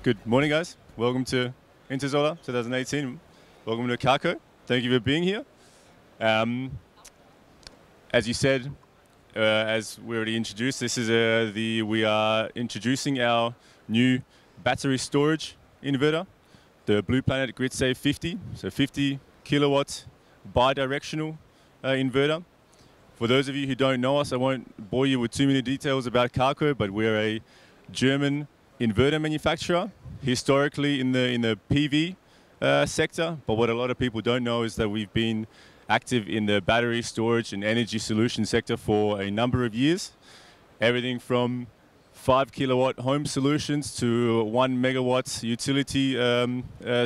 Good morning, guys. Welcome to Intersolar 2018. Welcome to Kaco. Thank you for being here. As you said, as we already introduced, this is we are introducing our new battery storage inverter, the blueplanet gridsave 50. So 50 kilowatt bidirectional inverter. For those of you who don't know us, I won't bore you with too many details about Kaco, but we're a German inverter manufacturer, historically in the PV sector. But what a lot of people don't know is that we've been active in the battery storage and energy solution sector for a number of years. Everything from 5 kilowatt home solutions to 1 megawatt utility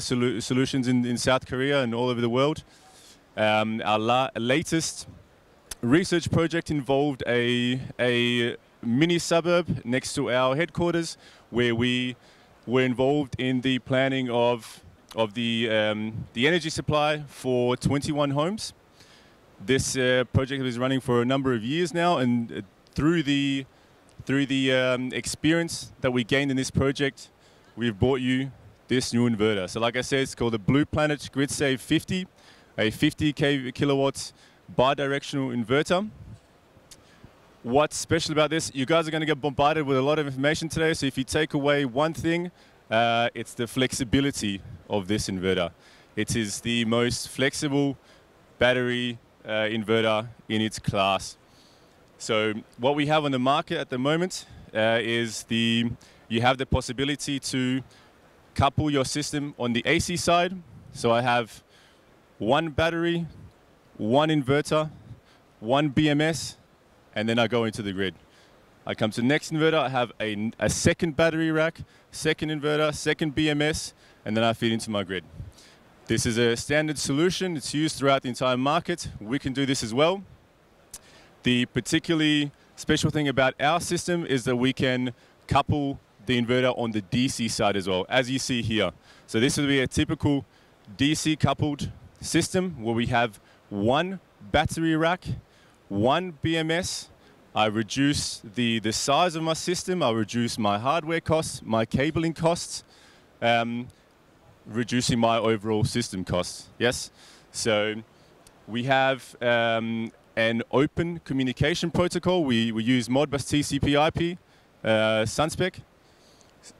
solutions in South Korea and all over the world. Our latest research project involved a mini suburb next to our headquarters, where we were involved in the planning of the energy supply for 21 homes. This project is running for a number of years now, and through the experience that we gained in this project, we've brought you this new inverter. So like I said, it's called the blueplanet gridsave 50, a 50 kilowatts bidirectional inverter. What's special about this? You guys are going to get bombarded with a lot of information today, so if you take away one thing, it's the flexibility of this inverter. It is the most flexible battery inverter in its class. So what we have on the market at the moment is you have the possibility to couple your system on the AC side. So I have one battery, one inverter, one BMS, and then I go into the grid. I come to the next inverter, I have a second battery rack, second inverter, second BMS, and then I feed into my grid. This is a standard solution. It's used throughout the entire market. We can do this as well. The particularly special thing about our system is that we can couple the inverter on the DC side as well, as you see here. So this will be a typical DC coupled system where we have one battery rack, one BMS. I reduce the size of my system, I reduce my hardware costs, my cabling costs, reducing my overall system costs. Yes? So we have an open communication protocol. We use Modbus TCP/IP Sunspec,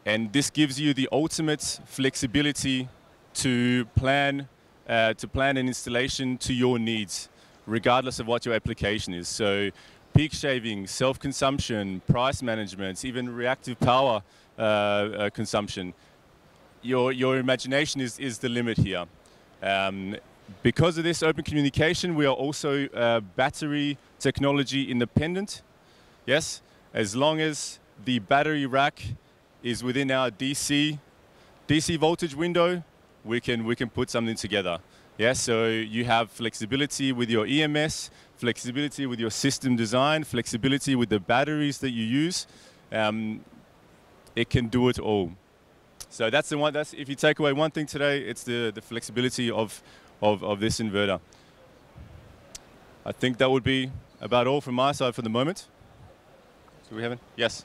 and this gives you the ultimate flexibility to plan an installation to your needs, regardless of what your application is. So peak shaving, self-consumption, price management, even reactive power consumption. Your imagination is the limit here. Because of this open communication, we are also battery technology independent. Yes, as long as the battery rack is within our DC voltage window, we can put something together. Yeah, so you have flexibility with your EMS, flexibility with your system design, flexibility with the batteries that you use. It can do it all. So that's the one. If you take away one thing today, it's the flexibility of this inverter. I think that would be about all from my side for the moment. Do we have it? Yes.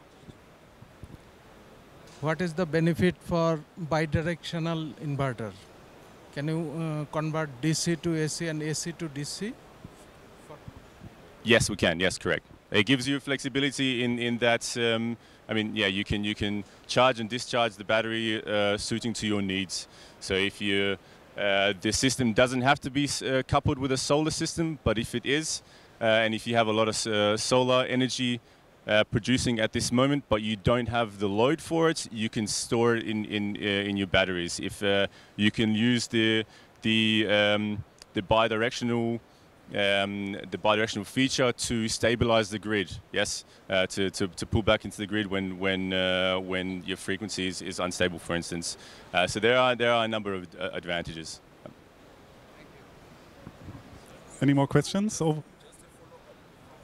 What is the benefit for bidirectional inverter? Can you convert DC to AC and AC to DC? Yes, we can. Yes, correct. It gives you flexibility in that. I mean, yeah, you can charge and discharge the battery suiting to your needs. So if the system doesn't have to be coupled with a solar system, but if it is, and if you have a lot of solar energy producing at this moment, but you don't have the load for it, you can store it in your batteries. If you can use the bidirectional feature to stabilize the grid, yes, to pull back into the grid when your frequency is unstable, for instance. So there are a number of advantages. Any more questions?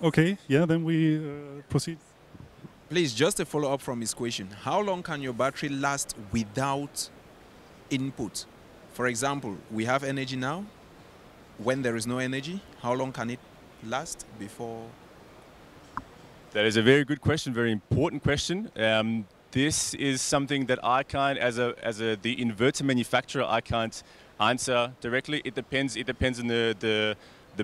Okay, yeah, then we proceed. Please, just a follow-up from his question. How long can your battery last without input? For example, we have energy now. When there is no energy, how long can it last before? That is a very good question, very important question. This is something that I can't, the inverter manufacturer, I can't answer directly. It depends. It depends on the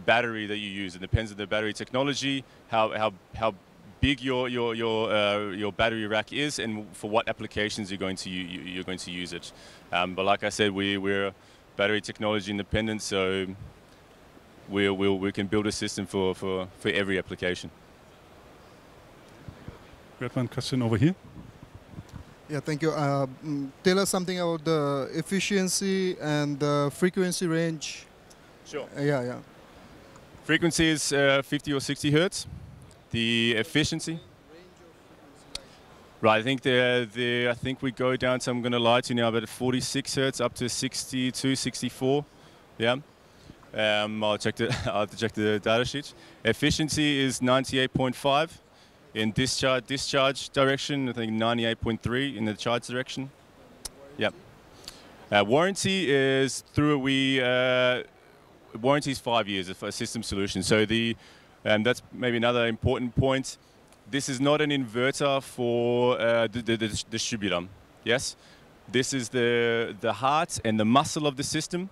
battery that you use. It depends on the battery technology, how big your battery rack is, and for what applications you're going to use it. But like I said, we're battery technology independent, so we can build a system for every application. We have one question over here. Yeah, thank you. Tell us something about the efficiency and the frequency range. Sure. Yeah. Frequency is 50 or 60 hertz. The efficiency. Right, I think we go down to, I'm going to lie to you now, about 46 hertz up to 62, 64. Yeah. I'll have to check the data sheet. Efficiency is 98.5 in discharge direction. I think 98.3 in the charge direction. Yep. Warranty is warranty is 5 years for a system solution. So that's maybe another important point. This is not an inverter for the distributor. Yes, this is the heart and the muscle of the system.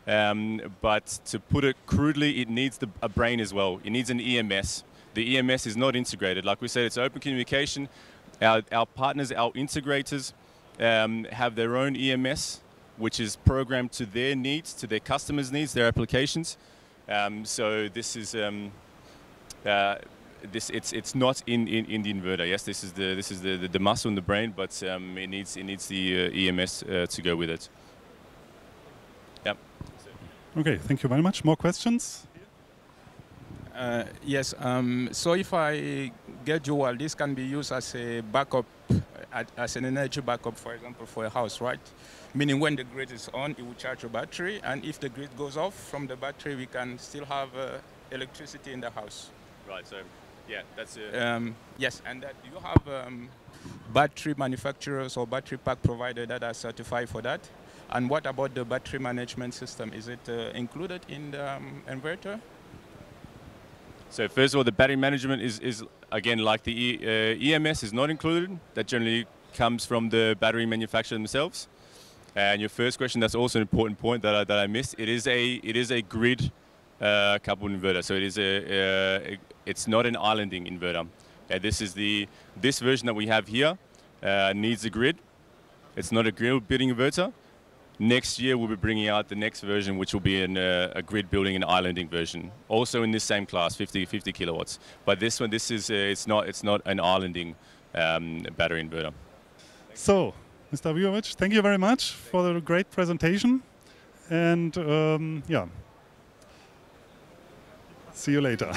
But to put it crudely, it needs a brain as well. It needs an EMS. The EMS is not integrated. Like we said, it's open communication. Our partners, our integrators, have their own EMS, which is programmed to their needs, to their customers' needs, their applications. So this is it's not in the inverter. Yes, this is the muscle in the brain, but it needs the EMS to go with it. Yep. Okay, thank you very much. More questions? Yes. So if I get you well, this can be used as a backup, as an energy backup, for example, for a house, right? Meaning when the grid is on, it will charge your battery, and if the grid goes off from the battery, we can still have electricity in the house. Right. So, yeah, that's it. Yes, and do you have battery manufacturers or battery pack provider that are certified for that? And what about the battery management system? Is it included in the inverter? So first of all, the battery management is again like the EMS is not included. That generally comes from the battery manufacturer themselves. And your first question, that's also an important point that I missed. It is a grid coupled inverter. So it's not an islanding inverter. Okay, this version that we have here needs a grid. It's not a grid building inverter. Next year we'll be bringing out the next version, which will be a grid building and islanding version, also in this same class, 50 kilowatts. But this one, it's not an islanding battery inverter. So, Mr. Vujovic, thank you very much for the great presentation, and yeah, see you later.